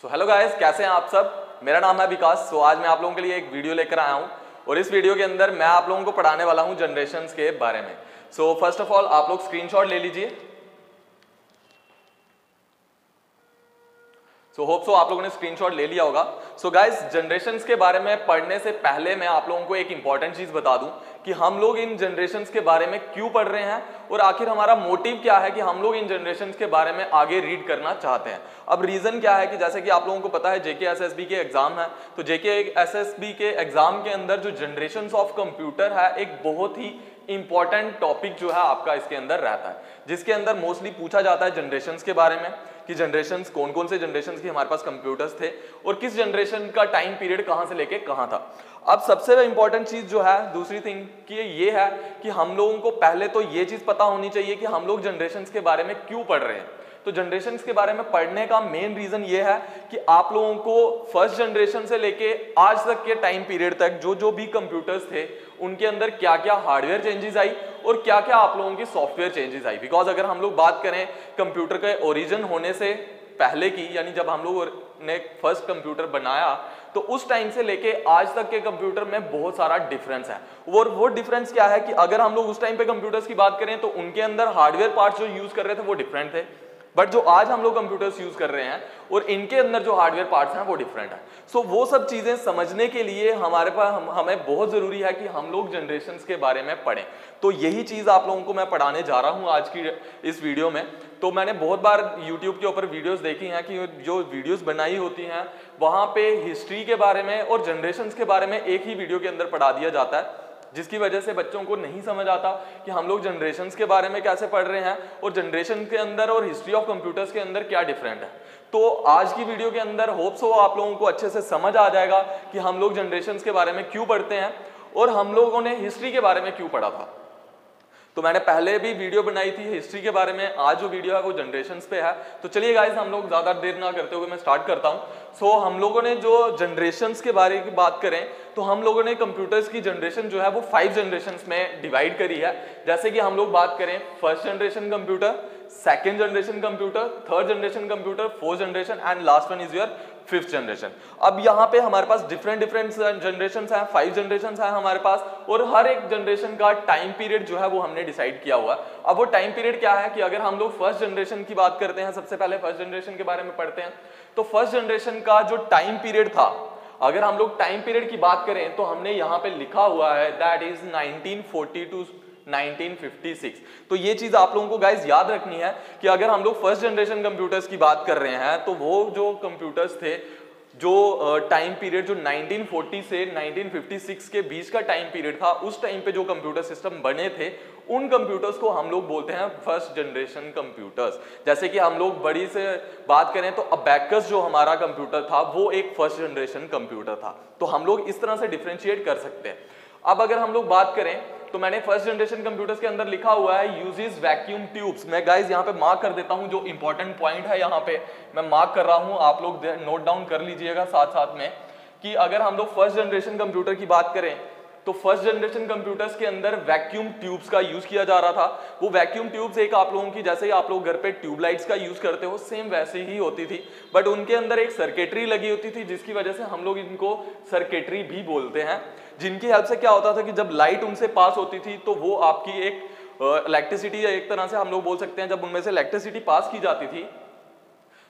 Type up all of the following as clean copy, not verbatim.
Hello guys, कैसे हैं आप सब। मेरा नाम है विकास। आज मैं आप लोगों के लिए एक वीडियो लेकर आया हूं और इस वीडियो के अंदर मैं आप लोगों को पढ़ाने वाला हूं जनरेशंस के बारे में। फर्स्ट ऑफ ऑल आप लोग स्क्रीनशॉट ले लीजिए। होप सो आप लोगों ने स्क्रीनशॉट ले लिया होगा। गाइस, जनरेशंस के बारे में पढ़ने से पहले मैं आप लोगों को एक इंपॉर्टेंट चीज बता दूं कि हम लोग इन जनरेशंस के बारे में क्यों पढ़ रहे हैं और आखिर हमारा मोटिव क्या है कि हम लोग इन जनरेशंस के बारे में आगे रीड करना चाहते हैं। अब रीजन क्या है कि जैसे कि आप लोगों को पता है JKSSB के एग्जाम है, तो JKSSB के एग्जाम के अंदर जो जनरेशंस ऑफ कंप्यूटर है एक बहुत ही इंपॉर्टेंट टॉपिक जो है आपका इसके अंदर रहता है, जिसके अंदर मोस्टली पूछा जाता है जनरेशंस के बारे में कि जनरेशंस कौन कौन से जनरेशंस की हमारे पास कंप्यूटर्स थे और किस जनरेशन का टाइम पीरियड कहां से लेके कहां था। अब सबसे इंपॉर्टेंट चीज जो है दूसरी थिंग कि ये है कि हम लोगों को पहले तो ये चीज पता होनी चाहिए कि हम लोग जनरेशंस के बारे में क्यों पढ़ रहे हैं। तो जनरेशंस के बारे में पढ़ने का मेन रीजन ये है कि आप लोगों को फर्स्ट जनरेशन से लेके आज तक के टाइम पीरियड तक जो भी कंप्यूटर्स थे उनके अंदर क्या क्या हार्डवेयर चेंजेस आई और क्या क्या आप लोगों की सॉफ्टवेयर चेंजेस आई। बिकॉज अगर हम लोग बात करें कंप्यूटर के ओरिजिन होने से पहले की, यानी जब हम लोग ने फर्स्ट कंप्यूटर बनाया तो उस टाइम से लेके आज तक के कंप्यूटर में बहुत सारा डिफरेंस है। और वो डिफरेंस क्या है कि अगर हम लोग उस टाइम पे कंप्यूटर्स की बात करें तो उनके अंदर हार्डवेयर पार्ट्स जो यूज कर रहे थे वो डिफरेंट थे, बट जो आज हम लोग कंप्यूटर्स यूज कर रहे हैं और इनके अंदर जो हार्डवेयर पार्ट्स हैं वो डिफरेंट है। वो सब चीजें समझने के लिए हमारे पास हमें बहुत जरूरी है कि हम लोग जनरेशंस के बारे में पढ़ें। तो यही चीज आप लोगों को मैं पढ़ाने जा रहा हूं आज की इस वीडियो में। तो मैंने बहुत बार YouTube के ऊपर वीडियोस देखी हैं कि जो वीडियोस बनाई होती हैं वहां पे हिस्ट्री के बारे में और जनरेशंस के बारे में एक ही वीडियो के अंदर पढ़ा दिया जाता है, जिसकी वजह से बच्चों को नहीं समझ आता कि हम लोग जनरेशंस के बारे में कैसे पढ़ रहे हैं और जनरेशन के अंदर और हिस्ट्री ऑफ कंप्यूटर्स के अंदर क्या डिफरेंट है। तो आज की वीडियो के अंदर होप्स हो आप लोगों को अच्छे से समझ आ जाएगा कि हम लोग जनरेशंस के बारे में क्यों पढ़ते हैं और हम लोगों ने हिस्ट्री के बारे में क्यों पढ़ा था। तो मैंने पहले भी वीडियो बनाई थी हिस्ट्री के बारे में, आज जो वीडियो है वो जनरेशंस पे है। तो चलिए गाइस, हम लोग ज्यादा देर ना करते हुए मैं स्टार्ट करता हूं। हम लोगों ने जो जनरेशंस के बारे की बात करें तो हम लोगों ने कंप्यूटर्स की जनरेशन जो है वो 5 जनरेशंस में डिवाइड करी है। जैसे कि हम लोग बात करें first generation computer, second generation computer, third generation computer, fourth generation and last one is your fifth generation. अब यहाँ पे हमारे पास डिफरेंट जनरेशन है, 5 जनरेशन है हमारे पास, और हर एक जनरेशन का टाइम पीरियड जो है वो हमने डिसाइड किया हुआ है। अब वो टाइम पीरियड क्या है कि अगर हम लोग फर्स्ट जनरेशन की बात करते हैं, सबसे पहले फर्स्ट जनरेशन के बारे में पढ़ते हैं। तो फर्स्ट जनरेशन का जो टाइम पीरियड था, अगर हम लोग टाइम पीरियड की बात करें तो हमने यहाँ पे लिखा हुआ है दैट इज 1940 टू 1956। तो ये चीज आप लोगों को गाइस याद रखनी है कि अगर हम लोग फर्स्ट जनरेशन कंप्यूटर्स की बात कर रहे हैं तो वो जो कंप्यूटर्स थे जो टाइम पीरियड जो 1940 से 1956 के बीच का टाइम पीरियड था, उस टाइम पे जो कंप्यूटर सिस्टम बने थे उन कंप्यूटर्स को हम लोग बोलते हैं फर्स्ट जनरेशन कंप्यूटर्स। जैसे कि हम लोग बड़ी से बात करें तो अबैकस जो हमारा कंप्यूटर था वो एक फर्स्ट जनरेशन कंप्यूटर था। तो हम लोग इस तरह से डिफरेंशिएट कर सकते हैं। अब अगर हम लोग बात करें तो मैंने फर्स्ट जनरेशन कंप्यूटर्स के अंदर लिखा हुआ है यूजेस वैक्यूम ट्यूब्स। मैं गाइस यहाँ पे मार्क कर देता हूँ, जो इंपॉर्टेंट पॉइंट है यहाँ पे मैं मार्क कर रहा हूँ, आप लोग नोट डाउन कर लीजिएगा साथ साथ में कि अगर हम लोग फर्स्ट जनरेशन कंप्यूटर की बात करें तो फर्स्ट जनरेशन कंप्यूटर्स के अंदर वैक्यूम ट्यूब्स का यूज किया जा रहा था। वो वैक्यूम ट्यूब्स एक आप लोगों की, जैसे ही आप लोग घर पे ट्यूबलाइट्स का यूज करते हो सेम वैसे ही होती थी, बट उनके अंदर एक सर्किटरी लगी होती थी जिसकी वजह से हम लोग इनको सर्किटरी भी बोलते हैं, जिनकी हेल्प से क्या होता था कि जब लाइट उनसे पास होती थी तो वो आपकी एक इलेक्ट्रिसिटी, एक तरह से हम लोग बोल सकते हैं, जब उनमें से इलेक्ट्रिसिटी पास की जाती थी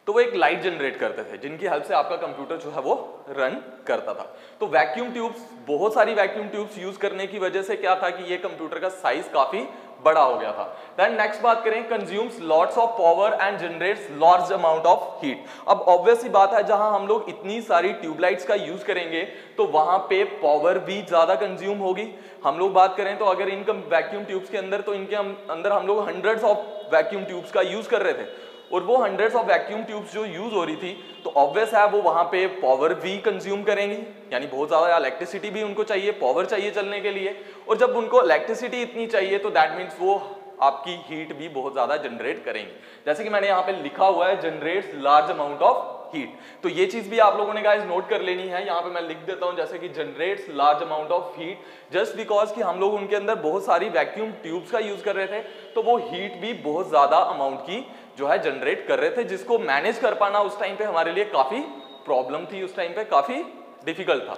तो वो एक लाइट जनरेट करते थे जिनकी हेल्प से आपका कंप्यूटर जो है वो रन करता था। तो वैक्यूम ट्यूब्स, बहुत सारी वैक्यूम ट्यूब्स यूज करने की वजह से क्या था कि ये कंप्यूटर का साइज काफी बड़ा हो गया था। देन नेक्स्ट बात करें, consumes lots of power and generates large amount of heat. अब ऑब्वियस ही बात है, जहां हम लोग इतनी सारी ट्यूबलाइट्स का यूज करेंगे तो वहां पे पावर भी ज्यादा कंज्यूम होगी। हम लोग बात करें तो अगर इन वैक्यूम ट्यूब्स के अंदर, तो इनके अंदर हम लोग हंड्रेड्स ऑफ वैक्यूम ट्यूब्स का यूज कर रहे थे और वो हंड्रेड्स ऑफ वैक्यूम ट्यूब्स जो यूज हो रही थी तो ऑब्वियस है वो वहां पे पावर भी कंज्यूम करेंगी, यानी बहुत ज्यादा इलेक्ट्रिसिटी भी उनको चाहिए, पावर चाहिए चलने के लिए। और जब उनको इलेक्ट्रिसिटी इतनी चाहिए तो दैट मीन्स वो आपकी हीट भी बहुत ज्यादा जनरेट करेंगे। जैसे कि मैंने यहाँ पे लिखा हुआ है generates large amount of heat. तो ये चीज भी आप लोगों ने गाइस नोट कर लेनी है। यहाँ पे मैं लिख देता हूँ जैसे कि generates large amount of heat, just because कि हम लोग उनके अंदर बहुत सारी वैक्यूम ट्यूब्स का यूज कर रहे थे तो वो हीट भी बहुत ज्यादा अमाउंट की जो है जनरेट कर रहे थे, जिसको मैनेज कर पाना उस टाइम पे हमारे लिए काफी प्रॉब्लम थी, उस टाइम पे काफी डिफिकल्ट था।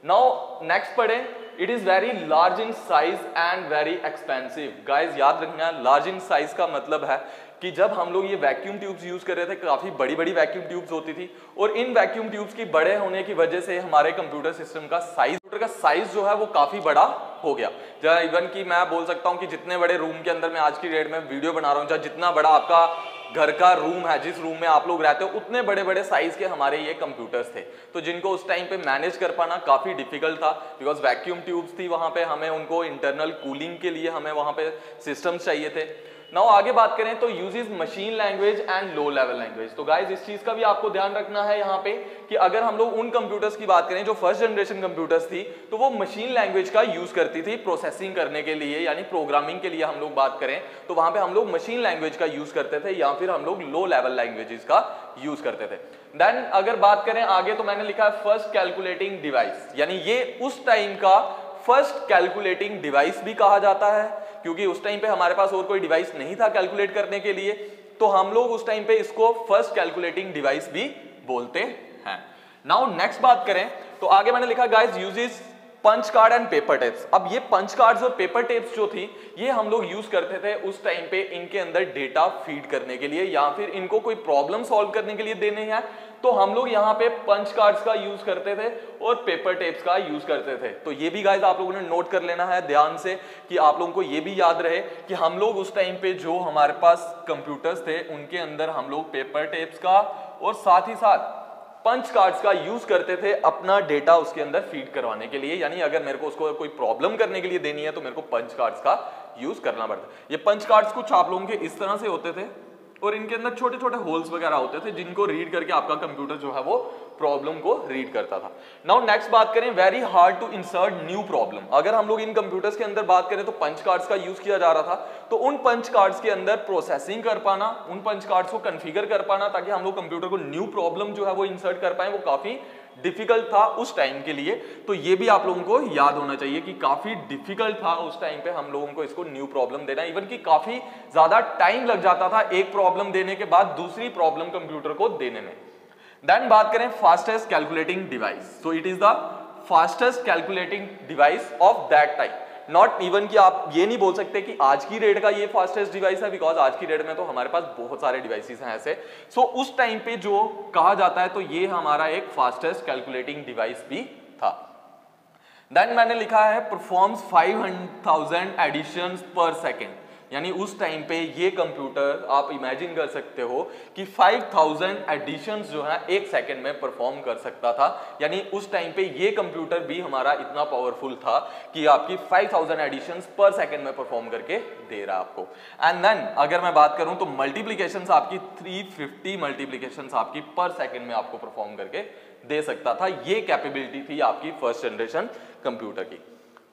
नाउ नेक्स्ट पढ़े, it is very large in size and very expensive. Guys याद रखना, लार्ज इन साइज का मतलब है कि जब हम लोग ये वैक्यूम ट्यूब्स यूज कर रहे थे, काफी बड़ी बड़ी वैक्यूम ट्यूब्स होती थी, और इन वैक्यूम ट्यूब्स की बड़े होने की वजह से हमारे कंप्यूटर सिस्टम का साइज जो है वो काफी बड़ा हो गया। जहाँ इवन कि मैं बोल सकता हूँ कि जितने बड़े रूम के अंदर मैं आज की डेट में वीडियो बना रहा हूँ, जहाँ जितना बड़ा आपका घर का रूम है, जिस रूम में आप लोग रहते हो, उतने बड़े बड़े साइज के हमारे ये कंप्यूटर्स थे, तो जिनको उस टाइम पे मैनेज कर पाना काफी डिफिकल्ट था, बिकॉज वैक्यूम ट्यूब्स थी वहां पे, हमें उनको इंटरनल कूलिंग के लिए हमें वहां पे सिस्टम्स चाहिए थे। नाउ आगे बात करें तो uses machine language and low level language. तो गाइज इस चीज का भी आपको ध्यान रखना है यहाँ पे कि अगर हम लोग उन कंप्यूटर्स की बात करें जो फर्स्ट जनरेशन कंप्यूटर्स थी, तो वो मशीन लैंग्वेज का यूज करती थी प्रोसेसिंग करने के लिए, यानी प्रोग्रामिंग के लिए हम लोग बात करें तो वहां पे हम लोग मशीन लैंग्वेज का यूज करते थे, या फिर हम लोग लो लेवल लैंग्वेजेस का यूज करते थे। देन अगर बात करें आगे, तो मैंने लिखा है फर्स्ट कैलकुलेटिंग डिवाइस, यानी ये उस टाइम का फर्स्ट कैलकुलेटिंग डिवाइस भी कहा जाता है, क्योंकि उस टाइम पे हमारे पास और कोई डिवाइस नहीं था कैलकुलेट करने के लिए, तो हम लोग उस टाइम पे इसको फर्स्ट कैलकुलेटिंग डिवाइस भी बोलते हैं। नाउ नेक्स्ट बात करें तो आगे मैंने लिखा guys uses punch card and paper tapes. अब ये पंच कार्ड्स और पेपर टेप्स जो थी, ये हम लोग यूज करते थे उस टाइम पे इनके अंदर डेटा फीड करने के लिए, या फिर इनको कोई प्रॉब्लम सॉल्व करने के लिए देने हैं, तो हम लोग यहाँ पे पंच कार्ड्स का यूज करते थे और पेपर टेप्स का यूज करते थे। तो ये भी गाइस आप लोगों ने नोट कर लेना है ध्यान से, कि आप लोगों को ये भी याद रहे कि हम लोग उस टाइम पे जो हमारे पास कंप्यूटर्स थे उनके अंदर हम लोग पेपर टेप्स का और साथ ही साथ पंच कार्ड्स का यूज करते थे अपना डेटा उसके अंदर फीड करवाने के लिए। यानी अगर मेरे को उसको कोई प्रॉब्लम करने के लिए देनी है तो मेरे को पंच कार्ड्स का यूज करना पड़ता। ये पंच कार्ड्स कुछ आप लोगों के इस तरह से होते थे और इनके अंदर छोटे छोटे होल्स वगैरह होते थे, जिनको रीड करके आपका कंप्यूटर जो है वो प्रॉब्लम को रीड करता था। नाउ नेक्स्ट बात करें, very hard to insert new problem. अगर हम लोग इन कंप्यूटर्स के अंदर बात करें तो पंच कार्ड्स का यूज किया जा रहा था, तो उन पंच कार्ड्स के अंदर प्रोसेसिंग कर पाना, उन पंच कार्ड्स को कॉन्फ़िगर कर पाना ताकि हम लोग कंप्यूटर को न्यू प्रॉब्लम जो है वो इंसर्ट कर पाए, वो काफी डिफिकल्ट था उस टाइम के लिए। तो ये भी आप लोगों को याद होना चाहिए कि काफी डिफिकल्ट था उस टाइम पे हम लोगों को इसको न्यू प्रॉब्लम देना, इवन कि काफी ज्यादा टाइम लग जाता था एक प्रॉब्लम देने के बाद दूसरी प्रॉब्लम कंप्यूटर को देने में। देन बात करें fastest calculating device, so it is the fastest calculating device of that time. Not even कि आप ये नहीं बोल सकते कि आज की डेट का ये फास्टेस्ट डिवाइस है, बिकॉज आज की डेट में तो हमारे पास बहुत सारे डिवाइसेस हैं ऐसे। सो उस टाइम पे जो कहा जाता है तो ये हमारा एक फास्टेस्ट कैलकुलेटिंग डिवाइस भी था। देन मैंने लिखा है परफॉर्म्स 500,000 एडिशंस पर सेकेंड, यानी उस टाइम पे ये कंप्यूटर आप इमेजिन कर सकते हो कि 5000 एडिशंस जो है एक सेकंड में परफॉर्म कर सकता था। यानी उस टाइम पे ये कंप्यूटर भी हमारा इतना पावरफुल था कि आपकी 5000 एडिशंस पर सेकंड में परफॉर्म करके दे रहा है आपको। एंड देन अगर मैं बात करूं तो मल्टीप्लिकेशंस आपकी 350 मल्टीप्लिकेशंस आपकी पर सेकंड में आपको परफॉर्म करके दे सकता था। ये कैपेबिलिटी थी आपकी फर्स्ट जनरेशन कंप्यूटर की।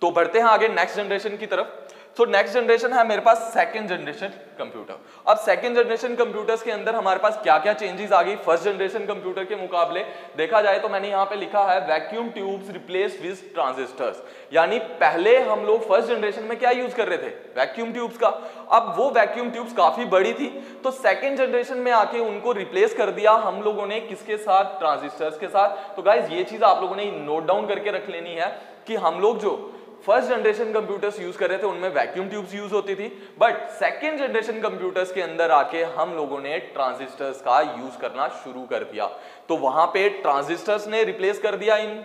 तो बढ़ते हैं आगे नेक्स्ट जनरेशन की तरफ। तो नेक्स्ट जनरेशन है मेरे पास सेकंड जनरेशन कंप्यूटर। अब सेकंड जनरेशन कंप्यूटर्स के अंदर हमारे पास क्या क्या चेंजेस आ गई फर्स्ट जनरेशन कंप्यूटर के मुकाबले देखा जाए तो मैंने यहाँ पे लिखा है vacuum tubes replace with transistors. यानी पहले हम लोग फर्स्ट जनरेशन में क्या यूज कर रहे थे, वैक्यूम ट्यूब्स का। अब वो वैक्यूम ट्यूब्स काफी बड़ी थी, तो सेकंड जनरेशन में आके उनको रिप्लेस कर दिया हम लोगों ने किसके साथ, ट्रांजिस्टर्स के साथ। तो गाइज ये चीज आप लोगों ने नोट डाउन करके रख लेनी है कि हम लोग जो फर्स्ट जनरेशन कंप्यूटर्स यूज कर रहे थे उनमें वैक्यूम ट्यूब्स यूज होती थी, बट सेकंड जनरेशन कंप्यूटर्स के अंदर आके हम लोगों ने ट्रांजिस्टर्स का यूज करना शुरू कर दिया। तो वहां पे ट्रांजिस्टर्स ने रिप्लेस कर दिया इन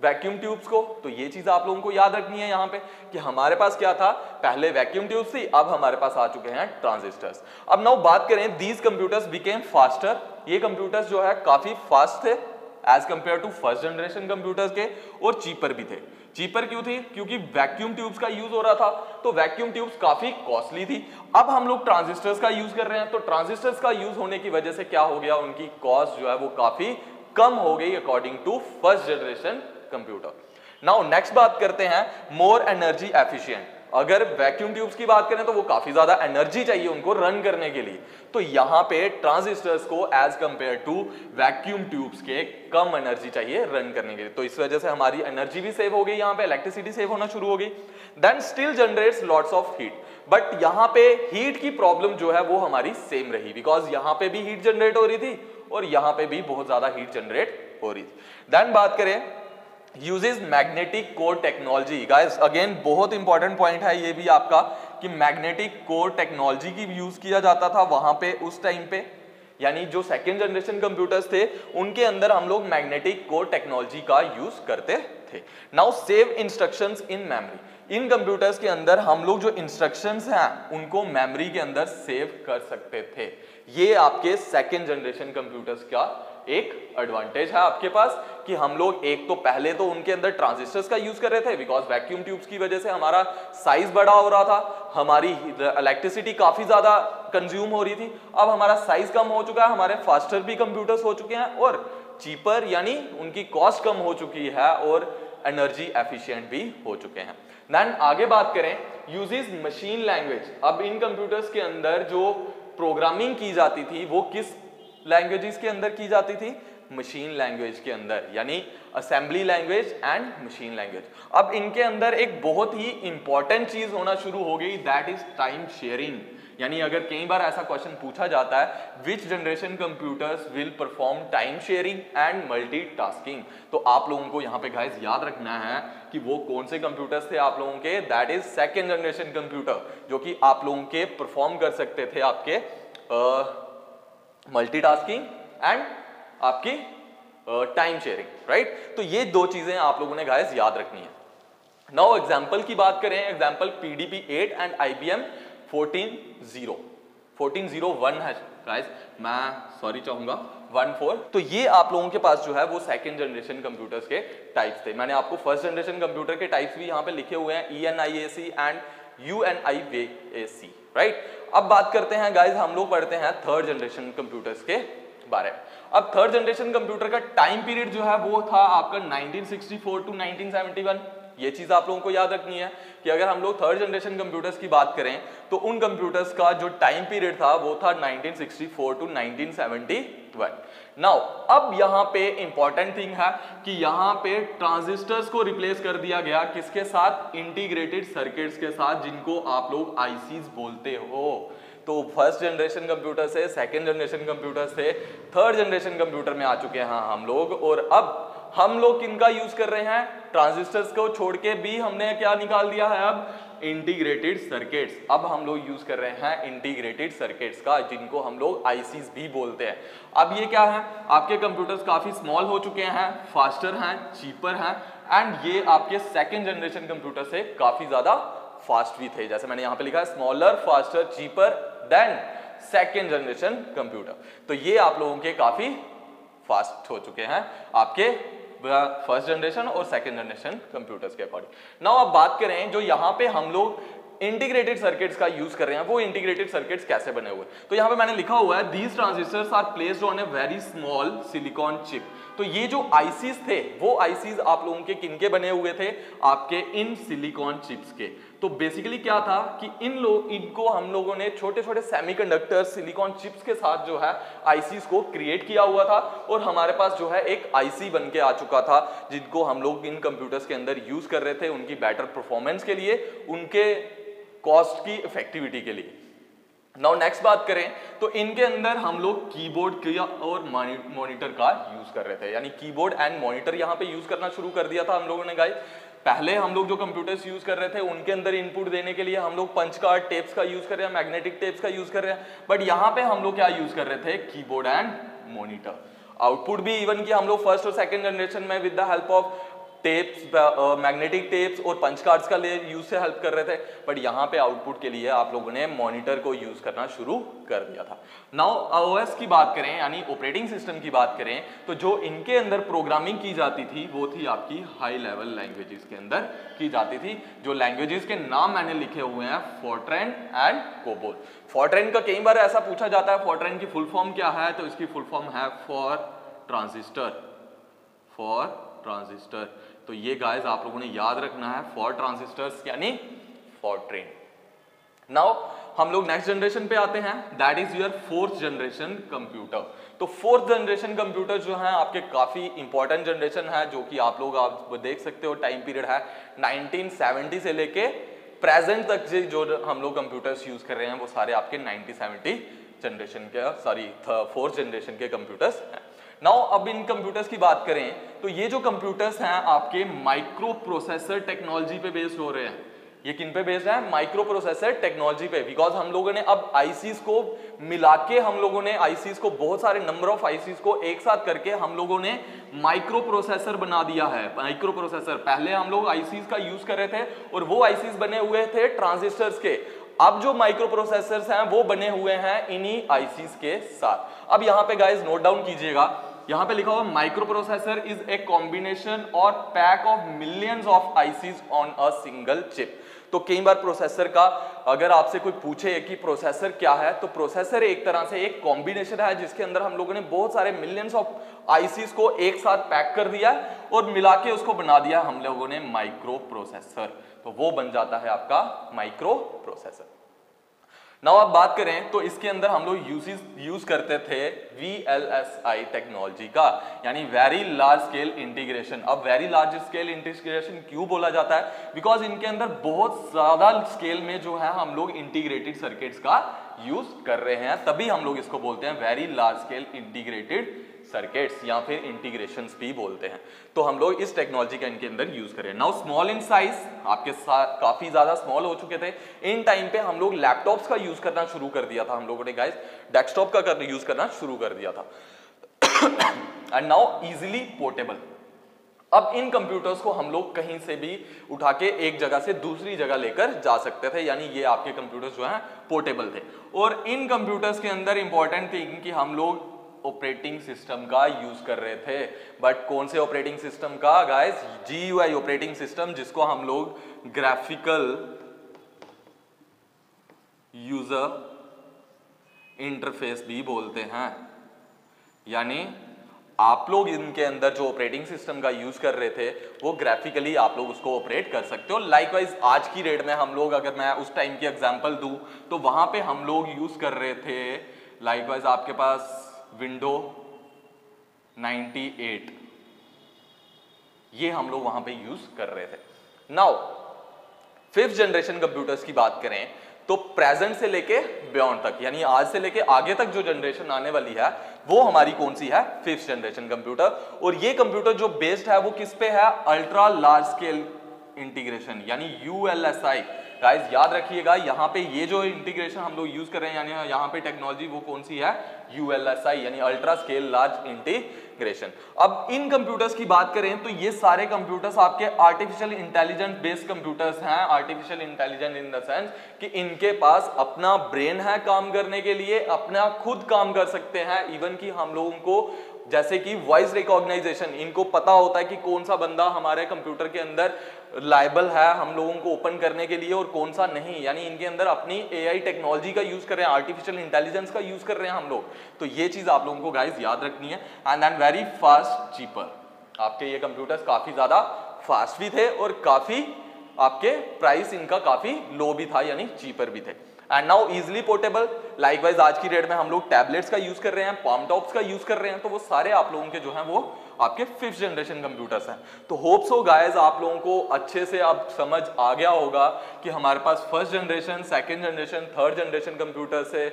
वैक्यूम ट्यूब्स को। तो ये चीज आप लोगों को याद रखनी है यहाँ पे कि हमारे पास क्या था, पहले वैक्यूम ट्यूब्स थी, अब हमारे पास आ चुके हैं ट्रांजिस्टर्स। अब नाउ बात करें दीज कंप्यूटर्स बिकेम फास्टर। ये कंप्यूटर्स जो है काफी फास्ट थे as compare to first generation computers के, और चीपर भी थे। चीपर क्यों थी, क्योंकि वैक्यूम ट्यूब्स का यूज हो रहा था, तो वैक्यूम ट्यूब्स काफी कॉस्टली थी। अब हम लोग ट्रांजिस्टर्स का यूज कर रहे हैं, तो ट्रांजिस्टर्स का यूज होने की वजह से क्या हो गया, उनकी कॉस्ट जो है वो काफी कम हो गई according to first generation computer. Now next बात करते हैं मोर एनर्जी एफिशिएंट। अगर वैक्यूम ट्यूब्स की बात करें तो वो काफी ज्यादा एनर्जी चाहिए उनको रन करने के लिए, तो यहां पे ट्रांजिस्टर्स को as compare to vacuum tubes के कम एनर्जी चाहिए रन करने के लिए। तो इस वजह से हमारी एनर्जी भी सेव हो गई, यहां पे इलेक्ट्रिसिटी सेव होना शुरू हो गई। Then still generates lots of heat, but यहाँ पे हीट की प्रॉब्लम जो है वो हमारी सेम रही, बिकॉज यहाँ पे भी हीट जनरेट हो रही थी और यहाँ पे भी बहुत ज्यादा हीट जनरेट हो रही थी। देन बात करें uses magnetic core technology. Guys again बहुत इंपॉर्टेंट पॉइंट है ये भी आपका, कि मैग्नेटिक कोर टेक्नोलॉजी की यूज किया जाता था वहां पे उस टाइम पे, यानी जो सेकेंड जनरेशन कंप्यूटर्स थे उनके अंदर हम लोग मैग्नेटिक कोर टेक्नोलॉजी का यूज करते थे। Now save instructions in memory. In computers के अंदर हम लोग जो इंस्ट्रक्शंस हैं उनको मेमोरी के अंदर सेव कर सकते थे। ये आपके सेकेंड जनरेशन कंप्यूटर्स का एक एडवांटेज है आपके पास, कि हम लोग एक तो पहले तो उनके अंदर ट्रांजिस्टर्स का यूज कर रहे थे, बिकॉज वैक्यूम ट्यूब्स की वजह से हमारा साइज बड़ा हो रहा था, हमारी इलेक्ट्रिसिटी काफी ज्यादा कंज्यूम हो रही थी। अब हमारा साइज कम हो चुका है, हमारे फास्टर भी कंप्यूटर्स हो चुके हैं और चीपर यानी उनकी कॉस्ट कम हो चुकी है और एनर्जी एफिशिएंट भी हो चुके हैं। देन आगे बात करें यूजेस मशीन लैंग्वेज। अब इन कंप्यूटर्स के अंदर जो प्रोग्रामिंग की जाती थी वो किस लैंग्वेजेस के अंदर की जाती थी? मशीन लैंग्वेज के अंदर, यानी assembly language and machine language. अब इनके अंदर एक बहुत ही इंपॉर्टेंट चीज होना शुरू हो गई, दैट इज टाइम शेयरिंग। यानी अगर कई बार ऐसा क्वेश्चन पूछा जाता है विच generation computers will perform time sharing and multitasking, तो आप लोगों को यहाँ पे गाइस याद रखना है कि वो कौन से कंप्यूटर्स थे आप लोगों के, that is second generation computer, जो कि आप लोगों के परफॉर्म कर सकते थे आपके मल्टीटास्किंग एंड आपकी टाइम शेयरिंग, राइट। तो ये दो चीजें आप लोगों ने गाइस याद रखनी है। नाउ एग्जांपल की बात करें, एग्जांपल PDP 8 एंड IBM 1401 है गाइस, मैं सॉरी चाहूंगा 14। तो ये आप लोगों के पास जो है वो सेकंड जनरेशन कंप्यूटर्स के टाइप्स थे। मैंने आपको फर्स्ट जनरेशन कंप्यूटर के टाइप्स भी यहाँ पे लिखे हुए हैं, ENIAC एंड UNIVAC, राइट। अब बात करते हैं गाइस, हम लोग पढ़ते हैं थर्ड जनरेशन कंप्यूटर्स के बारे में। अब थर्ड जनरेशन कंप्यूटर का टाइम पीरियड जो है वो था आपका 1964 टू 1971। ये चीज आप लोगों को याद रखनी है कि अगर हम लोग थर्ड जनरेशन कंप्यूटर्स की बात करें तो उन कंप्यूटर्स का जो टाइम पीरियड था वो था 1964 टू 1971। नाउ अब यहाँ पे इंपॉर्टेंट थिंग है कि यहाँ पे ट्रांजिस्टर्स को रिप्लेस कर दिया गया किसके साथ? इंटीग्रेटेड सर्किट्स के साथ, जिनको आप लोग आईसीज बोलते हो। तो फर्स्ट जनरेशन कंप्यूटर से सेकेंड जनरेशन कंप्यूटर से थर्ड जनरेशन कंप्यूटर में आ चुके हैं हम लोग, और अब हम लोग किनका यूज कर रहे हैं? ट्रांजिस्टर्स को छोड़ के भी हमने क्या निकाल दिया है अब? Integrated circuits. अब हम लोग यूज कर रहे हैं इंटीग्रेटेड सर्किट्स का, जिनको हम लोग आईसीज भी बोलते हैं। अब ये क्या है? आपके कंप्यूटर्स काफी स्मॉल हो चुके हैं, फास्टर हैं, चीपर हैं, एंड ये आपके सेकेंड जनरेशन कंप्यूटर से काफी ज्यादा फास्ट भी थे। जैसे मैंने यहाँ पे लिखा है smaller, faster, cheaper than second generation computer. तो ये आप लोगों के काफी फास्ट हो चुके हैं आपके फर्स्ट जनरेशन और सेकेंड जनरेशन कंप्यूटर्स के अकॉर्डिंग। नाउ अब बात करें जो यहाँ पे हम लोग इंटीग्रेटेड सर्किट्स का यूज कर रहे हैं, वो इंटीग्रेटेड सर्किट्स कैसे बने हुए? तो यहाँ पे मैंने लिखा हुआ है these transistors are placed on a very small silicon chip. तो ये जो आईसीज थे वो आईसीज आप लोगों के किनके बने हुए थे? आपके इन सिलिकॉन चिप्स के। तो बेसिकली क्या था कि इनको हम लोगों ने छोटे छोटे सेमीकंडक्टर सिलिकॉन चिप्स के साथ जो है आईसीज को क्रिएट किया हुआ था, और हमारे पास जो है एक आईसी बन के आ चुका था, जिनको हम लोग इन कंप्यूटर्स के अंदर यूज कर रहे थे उनकी बेटर परफॉर्मेंस के लिए, उनके कॉस्ट की इफेक्टिविटी के लिए। नाउ नेक्स्ट बात करें तो इनके अंदर हम लोग कीबोर्ड का और मॉनिटर का यूज कर रहे थे, यानी कीबोर्ड एंड मॉनिटर यहाँ पे यूज करना शुरू कर दिया था हम लोगों ने गाइस। पहले हम लोग जो कंप्यूटर्स यूज कर रहे थे उनके अंदर इनपुट देने के लिए हम लोग पंच कार्ड टेप्स का यूज कर रहे हैं, मैग्नेटिक टेप्स का यूज कर रहे हैं, बट यहाँ पे हम लोग क्या यूज कर रहे थे? Keyboard and monitor. आउटपुट भी इवन कि हम लोग फर्स्ट और सेकंड जनरेशन में with the help of tapes, magnetic tapes और पंच कार्ड्स का यूज से हेल्प कर रहे थे, बट यहाँ पे आउटपुट के लिए आप लोगों ने मॉनिटर को यूज करना शुरू कर दिया था। नाउ ओएस की बात करें, यानी ऑपरेटिंग सिस्टम की बात करें, तो जो इनके अंदर प्रोग्रामिंग की जाती थी वो थी आपकी हाई लेवल लैंग्वेजेस के अंदर की जाती थी। जो लैंग्वेजेस के नाम मैंने लिखे हुए हैं फोर्ट्रैन एंड कोबोल। फोर्ट्रैन का कई बार ऐसा पूछा जाता है फोर्ट्रैन की फुल फॉर्म क्या है, तो इसकी फुल फॉर्म है फॉर ट्रांजिस्टर, फॉर ट्रांजिस्टर। तो ये गाइस आप लोगों ने याद रखना है, फॉर ट्रांजिस्टर्स यानी फोर्ट्रैन। नाउ हम लोग नेक्स्ट जनरेशन पे आते हैं, that is your fourth generation computer. तो फोर्थ जनरेशन कंप्यूटर जो है आपके काफी इंपॉर्टेंट जनरेशन है, जो कि आप लोग आप देख सकते हो टाइम पीरियड है 1970 से लेके प्रेजेंट तक जो हम लोग कंप्यूटर्स यूज कर रहे हैं वो सारे आपके 1970 जनरेशन के, सॉरी 4th जनरेशन के कंप्यूटर्स हैं। नाउ अब इन कंप्यूटर्स की बात करें तो ये जो कंप्यूटर्स हैं आपके माइक्रो प्रोसेसर टेक्नोलॉजी पे बेस्ड हो रहे हैं। ये किन पे बेस्ड है? माइक्रो प्रोसेसर टेक्नोलॉजी पे, बिकॉज हम लोगों ने अब आईसीज को मिला के, हम लोगों ने आईसीज को, बहुत सारे नंबर ऑफ आईसीज को एक साथ करके हम लोगों ने माइक्रो प्रोसेसर बना दिया है। माइक्रो प्रोसेसर, पहले हम लोग आईसीज का यूज कर रहे थे और वो आईसीज बने हुए थे ट्रांजिस्टर्स के। अब जो माइक्रो प्रोसेसर्स हैं वो बने हुए हैं इन्हीं आईसीज के साथ। अब यहाँ पे गाइस नोट डाउन कीजिएगा, यहां पे लिखा हुआ microprocessor is a combination और pack of millions of ICs on a single chip. तो कई बार प्रोसेसर का अगर आपसे कोई पूछे कि प्रोसेसर क्या है, तो प्रोसेसर एक तरह से एक कॉम्बिनेशन है जिसके अंदर हम लोगों ने बहुत सारे मिलियंस ऑफ आईसीज को एक साथ पैक कर दिया और मिला के उसको बना दिया हम लोगों ने माइक्रो प्रोसेसर। तो वो बन जाता है आपका माइक्रो प्रोसेसर। नाउ आप बात करें तो इसके अंदर हम लोग यूज करते थे VLSI टेक्नोलॉजी का, यानी वेरी लार्ज स्केल इंटीग्रेशन। अब वेरी लार्ज स्केल इंटीग्रेशन क्यों बोला जाता है? बिकॉज इनके अंदर बहुत ज्यादा स्केल में जो है हम लोग इंटीग्रेटेड सर्किट्स का यूज कर रहे हैं, तभी हम लोग इसको बोलते हैं very large scale integrated circuits या फिर इंटीग्रेशंस भी बोलते हैं। तो हम लोग इस टेक्नोलॉजी का इनके अंदर यूज करें। नाउ स्मॉल इन साइज, आपके साथ काफी ज्यादा स्मॉल हो चुके थे। इन टाइम पे हम लोग लैपटॉप्स का यूज करना शुरू कर दिया था, हम लोगों ने गाइस डेस्कटॉप का यूज करना शुरू कर दिया था। And now easily portable. अब इन कंप्यूटर्स को हम लोग कहीं से भी उठा के एक जगह से दूसरी जगह लेकर जा सकते थे, यानी ये आपके कंप्यूटर्स जो हैं पोर्टेबल थे। और इन कंप्यूटर्स के अंदर इंपॉर्टेंट थिंग कि हम लोग ऑपरेटिंग सिस्टम का यूज कर रहे थे। बट कौन से ऑपरेटिंग सिस्टम का गाइस? GUI ऑपरेटिंग सिस्टम, जिसको हम लोग ग्राफिकल यूजर इंटरफेस भी बोलते हैं। यानी आप लोग इनके अंदर जो ऑपरेटिंग सिस्टम का यूज कर रहे थे वो ग्राफिकली आप लोग उसको ऑपरेट कर सकते हो। लाइकवाइज आज की डेट में हम लोग, अगर मैं उस टाइम की एग्जांपल दूं तो वहां पे हम लोग यूज कर रहे थे लाइकवाइज आपके पास विंडो 98, ये हम लोग वहां पे यूज कर रहे थे। नाउ 5th जनरेशन कंप्यूटर्स की बात करें तो प्रेजेंट से लेके बियॉन्ड तक, यानी आज से लेके आगे तक जो जनरेशन आने वाली है वो हमारी कौन सी है? 5th generation computer. और ये कंप्यूटर जो बेस्ड है वो किस पे है? अल्ट्रा लार्ज स्केल इंटीग्रेशन, यानी ULSI। गाइस याद रखिएगा, यहाँ पे ये जो इंटीग्रेशन हम लोग यूज कर रहे हैं, यानी यहाँ पे टेक्नोलॉजी वो कौन सी है? ULSI, यानी अल्ट्रा स्केल लार्ज इंटीग्रेशन। अब इन कंप्यूटर्स की बात करें तो ये सारे कंप्यूटर्स आपके आर्टिफिशियल इंटेलिजेंस बेस्ड कंप्यूटर्स हैं। Artificial intelligence in the sense कि इनके पास अपना ब्रेन है काम करने के लिए, अपना खुद काम कर सकते हैं। इवन कि हम लोगों को जैसे कि वॉइस रिकॉग्नाइजेशन, इनको पता होता है कि कौन सा बंदा हमारे कंप्यूटर के अंदर लायबल है हम लोगों को ओपन करने के लिए और कौन सा नहीं। यानी इनके अंदर अपनी AI टेक्नोलॉजी का यूज कर रहे हैं, आर्टिफिशियल इंटेलिजेंस का यूज कर रहे हैं हम लोग। तो ये चीज आप लोगों को गाइस याद रखनी है। And then very fast cheaper, आपके ये कंप्यूटर्स काफी ज्यादा फास्ट भी थे और काफी आपके प्राइस इनका काफी लो भी था, यानी चीपर भी थे। And now easily portable, likewise आज की डेट में हम लोग टैबलेट्स का यूज कर रहे हैं, पाम टॉप्स का यूज कर रहे हैं। तो वो सारे आप लोगों के जो हैं वो आपके 5th जनरेशन कंप्यूटर्स हैं। तो होप सो गाइस आप लोगों को अच्छे से अब समझ आ गया होगा कि हमारे पास 1st generation, 2nd generation, 3rd generation computer से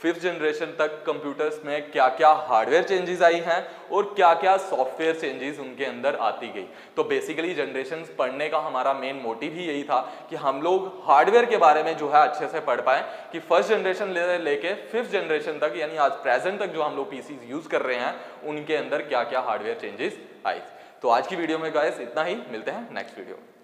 5th जनरेशन तक कंप्यूटर्स में क्या क्या हार्डवेयर चेंजेस आई हैं और क्या क्या सॉफ्टवेयर चेंजेस उनके अंदर आती गई। तो बेसिकली जनरेशंस पढ़ने का हमारा मेन मोटिव ही यही था कि हम लोग हार्डवेयर के बारे में जो है अच्छे से पढ़ पाएं कि 1st जनरेशन लेके 5th जनरेशन तक, यानी आज प्रेजेंट तक जो हम लोग पीसीज यूज कर रहे हैं उनके अंदर क्या क्या हार्डवेयर चेंजेस आई। तो आज की वीडियो में गाइस इतना ही, मिलते हैं नेक्स्ट वीडियो में।